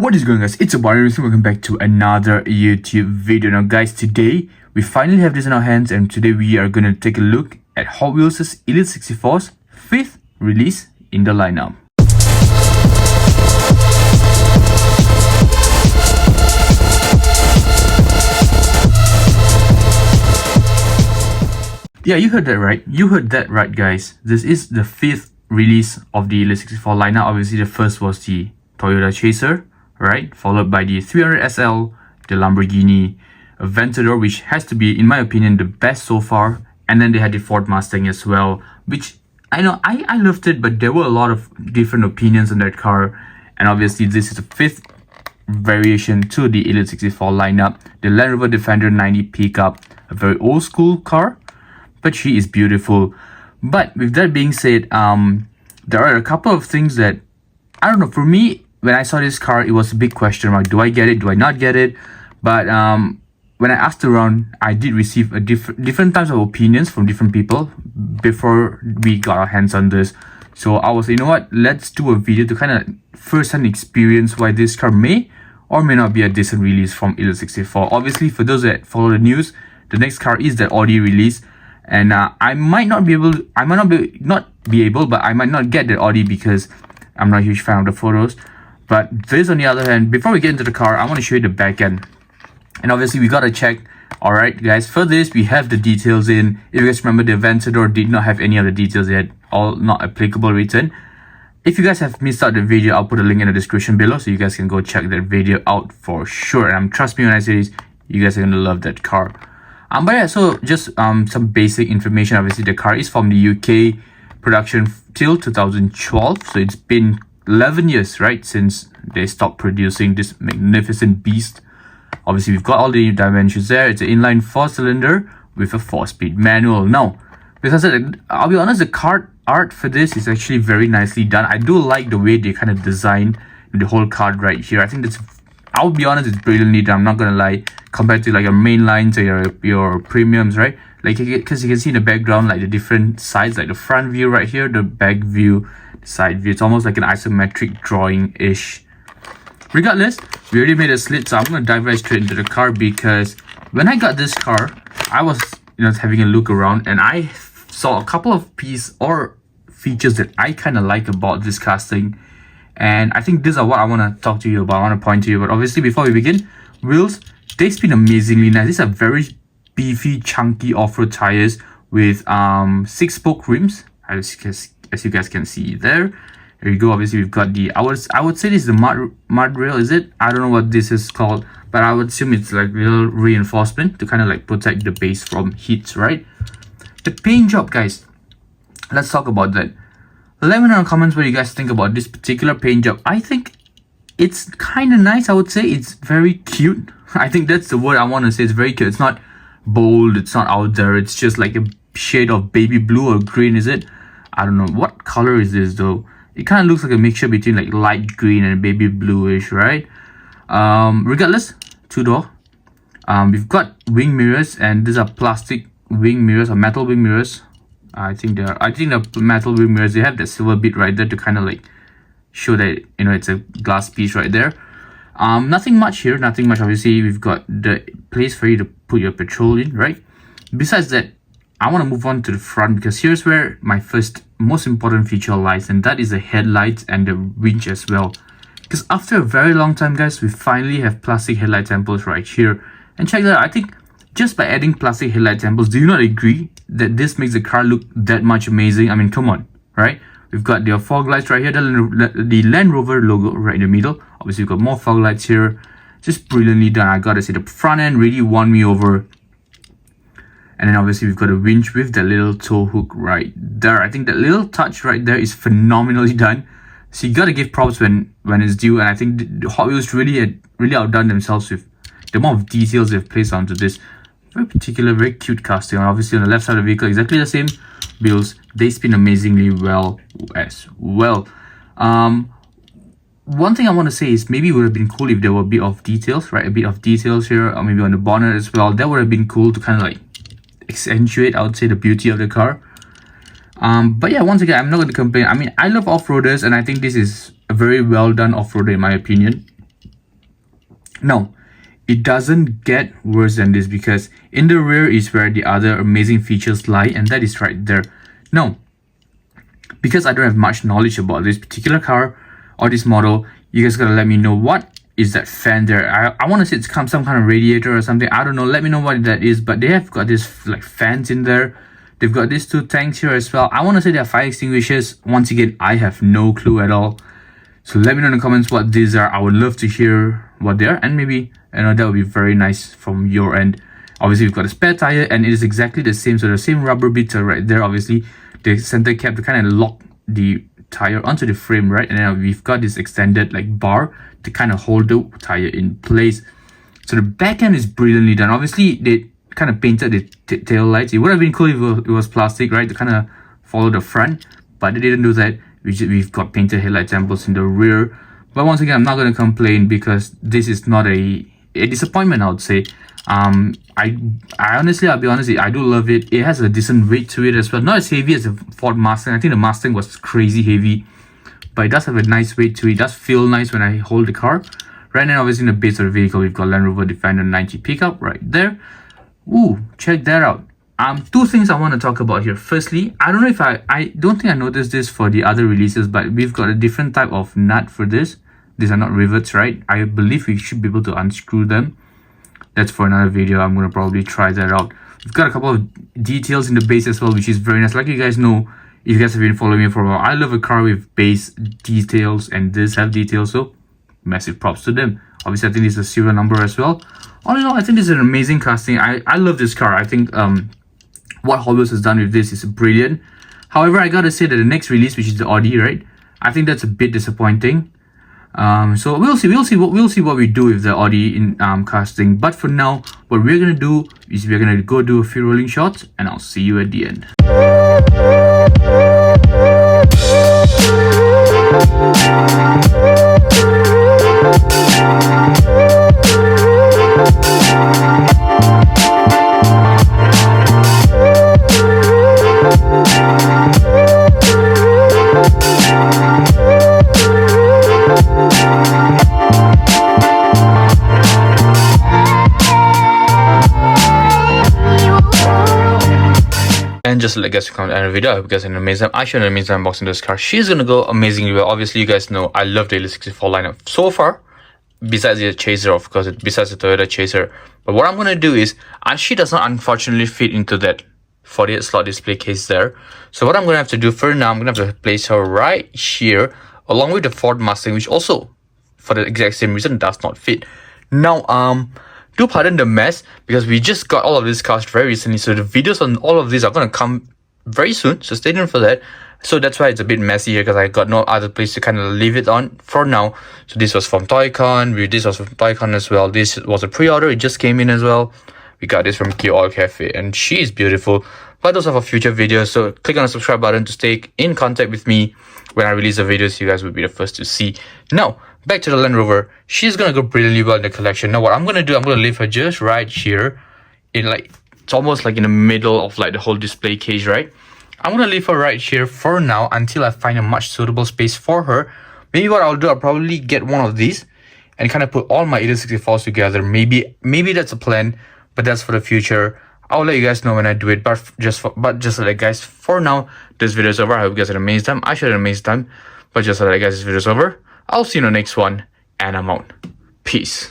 What is going on, guys? It's RdnRacing. Welcome back to another YouTube video. Now guys, today we finally have this in our hands, and today we are going to take a look at Hot Wheels' Elite 64's 5th release in the lineup. Yeah, you heard that right. You heard that right, guys. This is the 5th release of the Elite 64 lineup. Obviously, the first was the Toyota Chaser, right? Followed by the 300 SL, the Lamborghini Aventador, which has to be, in my opinion, the best so far. And then they had the Ford Mustang as well, which I know I loved it, but there were a lot of different opinions on that car. And obviously, this is the 5th variation to the Elite 64 lineup. The Land Rover Defender 90 pickup, a very old school car, but she is beautiful. But with that being said, there are a couple of things that, I don't know, for me, when I saw this car, it was a big question mark. Do I get it? Do I not get it? But when I asked around, I did receive a different types of opinions from different people before we got our hands on this. So I was, you know what, let's do a video to kind of first-hand experience why this car may or may not be a decent release from Elite 64. Obviously, for those that follow the news, the next car is that Audi release. And I might not be able, but I might not get the Audi because I'm not a huge fan of the photos. But this, on the other hand, before we get into the car, I want to show you the back end. And obviously, we got to check. Alright, guys, for this, we have the details in. If you guys remember, the Aventador did not have any of the details yet, all not applicable written. If you guys have missed out the video, I'll put a link in the description below so you guys can go check that video out for sure. And trust me when I say this, you guys are going to love that car. But yeah, so just some basic information. Obviously, the car is from the UK, production till 2012. So it's been 11 years, right, since they stopped producing this magnificent beast. Obviously, we've got all the dimensions there. It's an inline 4-cylinder with a 4-speed manual. Now, because I'll be honest, the card art for this is actually very nicely done. I do like the way they kind of designed the whole card right here. I think that's, I'll be honest, it's brilliantly done. I'm not gonna lie, compared to like your main lines or your premiums, right? Like, because you can see in the background, like the different sides, like the front view right here, the back view, the side view. It's almost like an isometric drawing-ish. Regardless, we already made a slit, so I'm gonna dive right straight into the car, because when I got this car, I was, having a look around, and I saw a couple of pieces or features that I kind of like about this casting. And I think these are what I want to talk to you about. I want to point to you. But obviously, before we begin, wheels, they spin amazingly nice. These are very beefy, chunky off-road tires with 6-spoke rims, as you guys can see there. There you go. Obviously, we've got the, I would say this is the mud rail, is it? I don't know what this is called, but I would assume it's like real reinforcement to kind of like protect the base from heat, right? The paint job, guys. Let's talk about that. Let me know in the comments what you guys think about this particular paint job. I think it's kind of nice. I would say it's very cute. I think that's the word I want to say. It's very cute. It's not bold. It's not out there. It's just like a shade of baby blue or green, is it? I don't know. What color is this though? It kind of looks like a mixture between like light green and baby bluish, right? Regardless, two-door. We've got wing mirrors, and these are plastic wing mirrors or metal wing mirrors. I think the metal wing mirrors, they have that silver bit right there to kind of like show that, it's a glass piece right there. Nothing much here, nothing much. Obviously, we've got the place for you to put your petrol in, right? Besides that, I want to move on to the front, because here's where my most important feature lies, and that is the headlights and the winch as well. Because after a very long time, guys, we finally have plastic headlight temples right here. And check that out. I think just by adding plastic headlight temples, do you not agree that this makes the car look that much amazing? I mean, come on, right? We've got the fog lights right here, the Land Rover logo right in the middle. Obviously, we've got more fog lights here. Just brilliantly done. I gotta say, the front end really won me over. And then obviously, we've got a winch with that little tow hook right there. I think that little touch right there is phenomenally done. So you gotta give props when it's due. And I think the Hot Wheels really outdone themselves with the amount of details they've placed onto this. Very particular, very cute casting. And obviously, on the left side of the vehicle, exactly the same wheels. They spin amazingly well as well. One thing I want to say is maybe it would have been cool if there were a bit of details, right? A bit of details here, or maybe on the bonnet as well. That would have been cool to kind of like accentuate, I would say, the beauty of the car. But yeah, once again, I'm not going to complain. I mean, I love off-roaders, and I think this is a very well done off-roader in my opinion. No, it doesn't get worse than this, because in the rear is where the other amazing features lie, and that is right there. Now, because I don't have much knowledge about this particular car or this model, you guys gotta let me know what is that fan there. I want to say it's some kind of radiator or something. I don't know. Let me know what that is. But they have got this like fans in there. They've got these two tanks here as well. I want to say they're fire extinguishers. Once again, I have no clue at all. So let me know in the comments what these are. I would love to hear what they are, and maybe that would be very nice from your end. Obviously, we've got a spare tire, and it is exactly the same. So the same rubber bits are right there. Obviously, the center cap to kind of lock the tire onto the frame, right? And then we've got this extended like bar to kind of hold the tire in place. So the back end is brilliantly done. Obviously, they kind of painted the tail lights. It would have been cool if it was plastic, right, to kind of follow the front, but they didn't do that. We've got painted headlight temples in the rear. But once again, I'm not going to complain, because this is not a disappointment, I would say. I honestly, I'll be honest, I do love it. It has a decent weight to it as well. Not as heavy as the Ford Mustang. I think the Mustang was crazy heavy, but it does have a nice weight to it. It does feel nice when I hold the car. Right now, obviously, in the base of the vehicle, we've got Land Rover Defender 90 pickup right there. Ooh, check that out. Two things I want to talk about here. Firstly, I don't know if I don't think I noticed this for the other releases, but we've got a different type of nut for this. These are not rivets, right? I believe we should be able to unscrew them. That's for another video. I'm going to probably try that out. We've got a couple of details in the base as well, which is very nice. Like you guys know, if you guys have been following me for a while, I love a car with base details, and this have details, so massive props to them. Obviously, I think this is a serial number as well. All in all, I think this is an amazing casting. I love this car. I think what Hotwheels has done with this is brilliant. However, I gotta say that the next release, which is the Audi, right, I think that's a bit disappointing. So we'll see what we do with the Audi in casting. But for now, what we're gonna do is we're gonna go do a few rolling shots, and I'll see you at the end. And just to let you guys comment on the video, I hope you guys had an amazing time. I showed an amazing time unboxing this car. She's gonna go amazingly well. Obviously, you guys know I love the LS64 lineup so far, besides the Chaser, of course, besides the Toyota Chaser. But what I'm gonna do is, and she does not unfortunately fit into that 48 slot display case there. So what I'm gonna have to do for now, I'm gonna have to place her right here, along with the Ford Mustang, which also, for the exact same reason, does not fit. Now, do pardon the mess, because we just got all of these cars very recently, so the videos on all of these are going to come very soon, so stay tuned for that. So that's why it's a bit messy here, because I got no other place to kind of leave it on for now. So this was from Toycon, this was from Toycon as well. This was a pre-order, it just came in as well. We got this from Kia Oil Cafe, and she is beautiful. But those are for future videos, so click on the subscribe button to stay in contact with me when I release the videos. You guys will be the first to see. Now, back to the Land Rover. She's gonna go brilliantly well in the collection. Now, what I'm gonna do, I'm gonna leave her just right here, in like, it's almost like in the middle of like the whole display case, right? I'm gonna leave her right here for now until I find a much suitable space for her. Maybe what I'll do, I'll probably get one of these and kind of put all my 8064s together. Maybe that's a plan, but that's for the future. I'll let you guys know when I do it, but just like guys, for now, this video is over. I hope you guys had an amazing time. I should have an amazing time, but just like guys, this video is over. I'll see you in the next one, and I'm out. Peace.